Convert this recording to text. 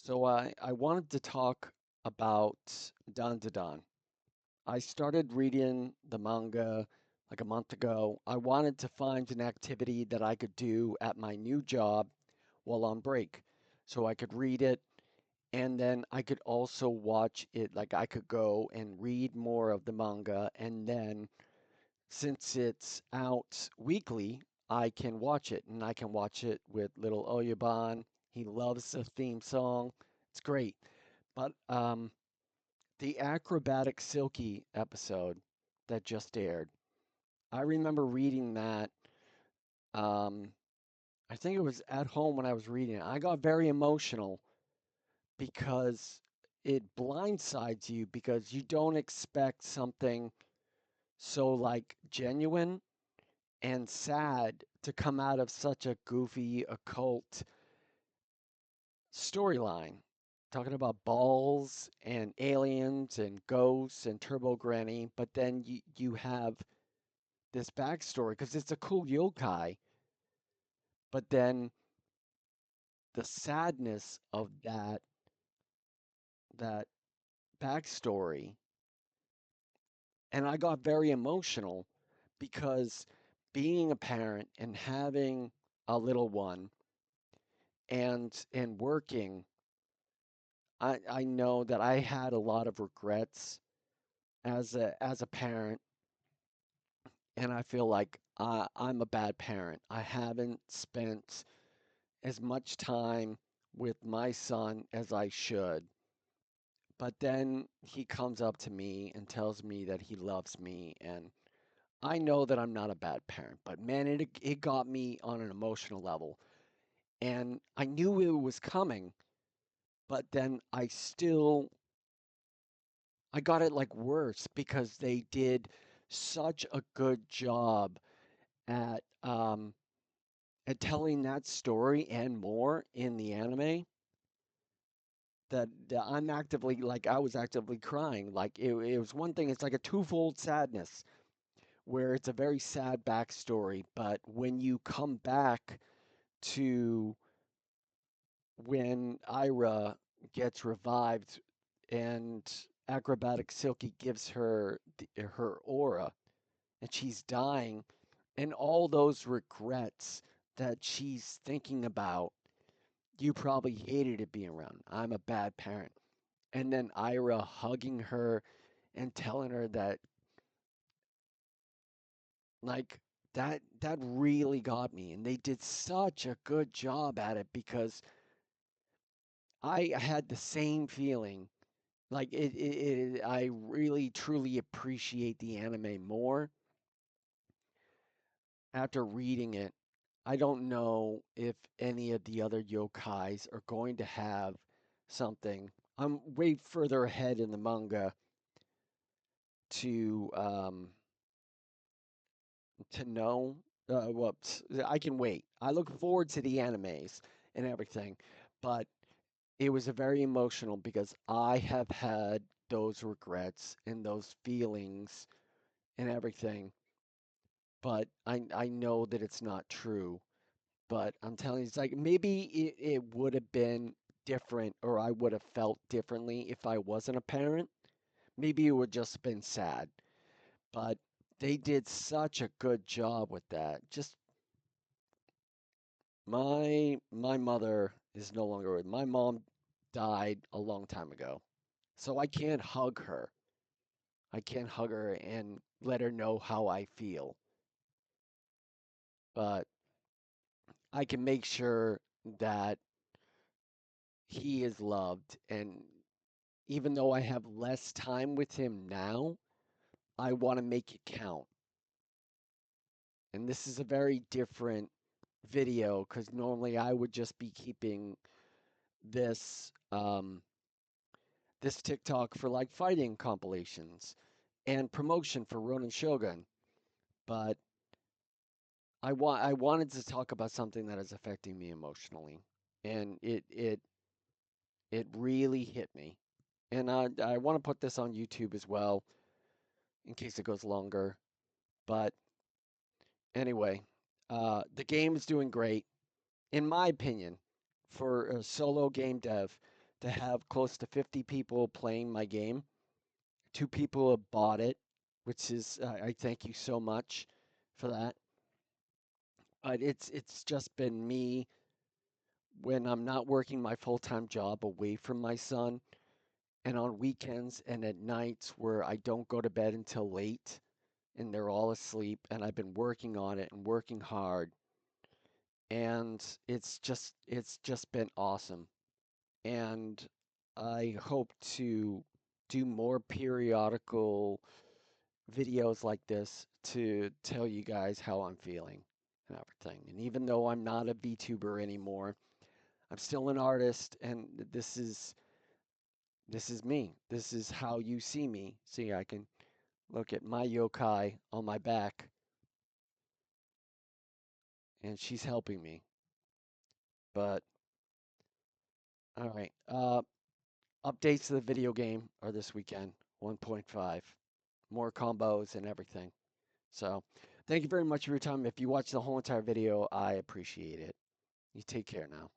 So I wanted to talk about DanDaDan. I started reading the manga like a month ago. I wanted to find an activity that I could do at my new job while on break. So I could read it and then I could also watch it. Like I could go and read more of the manga and then since it's out weekly, I can watch it and I can watch it with little Oyaban. He loves the theme song. It's great. But the Acrobatic Silky episode that just aired, I remember reading that. Um, I think it was at home when I was reading it. I got very emotional because it blindsides you because you don't expect something so like genuine and sad to come out of such a goofy occult storyline. Talking about balls and aliens and ghosts and Turbo Granny, but then you have this backstory because it's a cool yokai, but then the sadness of that backstory, and I got very emotional because being a parent and having a little one and working, I know that I had a lot of regrets as a parent, and I feel like I'm a bad parent. I haven't spent as much time with my son as I should. But then he comes up to me and tells me that he loves me, and I know that I'm not a bad parent, but man, it got me on an emotional level. And I knew it was coming, but then I got it like worse because they did such a good job at telling that story and more in the anime that I'm actively like I was actively crying. Like it was one thing, it's like a twofold sadness where it's a very sad backstory, but when you come back to when Ira gets revived and Acrobatic Silky gives her her aura and she's dying and all those regrets that she's thinking about, you probably hated it being around. I'm a bad parent. And then Ira hugging her and telling her that like that really got me and they did such a good job at it because I had the same feeling. Like I really truly appreciate the anime more after reading it. I don't know if any of the other yokais are going to have something. I'm way further ahead in the manga to know. Whoops, I can wait. I look forward to the animes and everything, but it was a very emotional because I have had those regrets and those feelings and everything, but I know that it's not true. But I'm telling you, it's like maybe it would have been different or I would have felt differently if I wasn't a parent. Maybe it would just been sad. But they did such a good job with that. Just my mother is no longer with. My mom died a long time ago. So I can't hug her. I can't hug her and let her know how I feel. But I can make sure that he is loved and even though I have less time with him now, I want to make it count. And this is a very different video because normally I would just be keeping this this TikTok for like fighting compilations and promotion for Ronin Shogun. But I wanted to talk about something that is affecting me emotionally, and it really hit me. And I want to put this on YouTube as well in case it goes longer. But anyway, the game is doing great, in my opinion, for a solo game dev. to have close to 50 people playing my game. Two people have bought it, which is I thank you so much for that. But it's just been me when I'm not working my full-time job away from my son and on weekends and at nights where I don't go to bed until late and they're all asleep and I've been working on it and working hard and it's just been awesome. And I hope to do more periodical videos like this to tell you guys how I'm feeling and everything. And even though I'm not a VTuber anymore, I'm still an artist and this is me. This is how you see me. See, I can look at my yokai on my back and she's helping me. But all right. Updates to the video game are this weekend, 1.5. More combos and everything. So, thank you very much for your time. If you watch the whole entire video, I appreciate it. You take care now.